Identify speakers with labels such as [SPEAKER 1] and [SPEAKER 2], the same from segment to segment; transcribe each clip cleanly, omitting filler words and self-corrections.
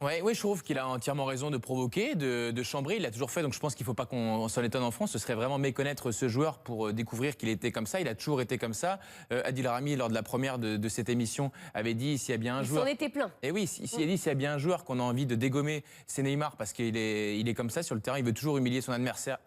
[SPEAKER 1] Oui, je trouve qu'il a entièrement raison de provoquer, de chambrer. Il l'a toujours fait, donc je pense qu'il ne faut pas qu'on s'en étonne en France. Ce serait vraiment méconnaître ce joueur pour découvrir qu'il était comme ça. Il a toujours été comme ça. Adil Rami, lors de la première de cette émission, avait dit s'il y a bien un joueur.
[SPEAKER 2] Il s'en était plein.
[SPEAKER 1] Et oui, s'il a dit s'il y a bien un joueur qu'on a envie de dégommer, c'est Neymar, parce qu'il est comme ça sur le terrain. Il veut toujours humilier son adversaire,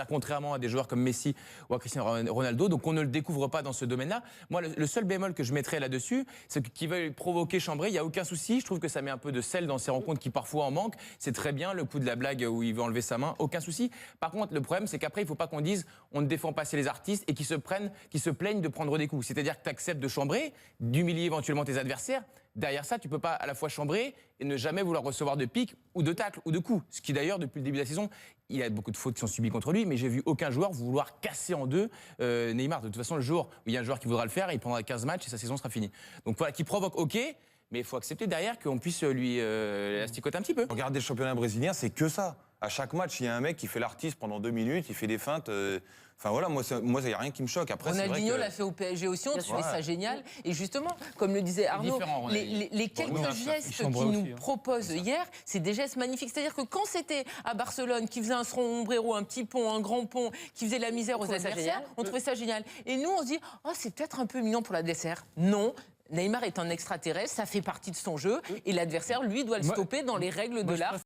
[SPEAKER 1] contrairement à des joueurs comme Messi ou à Cristiano Ronaldo. Donc on ne le découvre pas dans ce domaine-là. Moi, le seul bémol que je mettrais là-dessus, c'est qu'il veut provoquer, chambrer. Il n'y a aucun souci. Je trouve que ça met un peu de sel dans ses rencontres qui parfois en manquent. C'est très bien le coup de la blague où il veut enlever sa main, aucun souci. Par contre, le problème, c'est qu'après, il ne faut pas qu'on dise on ne défend pas assez les artistes et qu'ils se plaignent de prendre des coups. C'est-à-dire que tu acceptes de chambrer, d'humilier éventuellement tes adversaires. Derrière ça, tu ne peux pas à la fois chambrer et ne jamais vouloir recevoir de piques ou de tacles ou de coups. Ce qui d'ailleurs, depuis le début de la saison, il y a beaucoup de fautes qui sont subies contre lui, mais j'ai vu aucun joueur vouloir casser en deux Neymar. De toute façon, le jour où il y a un joueur qui voudra le faire, il prendra 15 matchs et sa saison sera finie. Donc voilà, qui provoque, ok. Mais il faut accepter derrière qu'on puisse lui asticoter un petit peu.
[SPEAKER 3] Regardez le championnat brésilien, c'est que ça. À chaque match, il y a un mec qui fait l'artiste pendant 2 minutes, il fait des feintes. Enfin voilà, moi, il n'y a rien qui me choque. Après,
[SPEAKER 4] Ronaldinho l'a fait au PSG aussi, on trouvait ça génial. Et justement, comme le disait Arnaud, les quelques gestes qu'il nous propose hier, c'est des gestes magnifiques. C'est-à-dire que quand c'était à Barcelone, qui faisait un sombrero, un petit pont, un grand pont, qui faisait la misère aux adversaires, on trouvait ça génial. Et nous, on se dit, oh, c'est peut-être un peu mignon pour l'adversaire. Non. Neymar est un extraterrestre, ça fait partie de son jeu et l'adversaire, lui, doit le stopper dans les règles de l'art.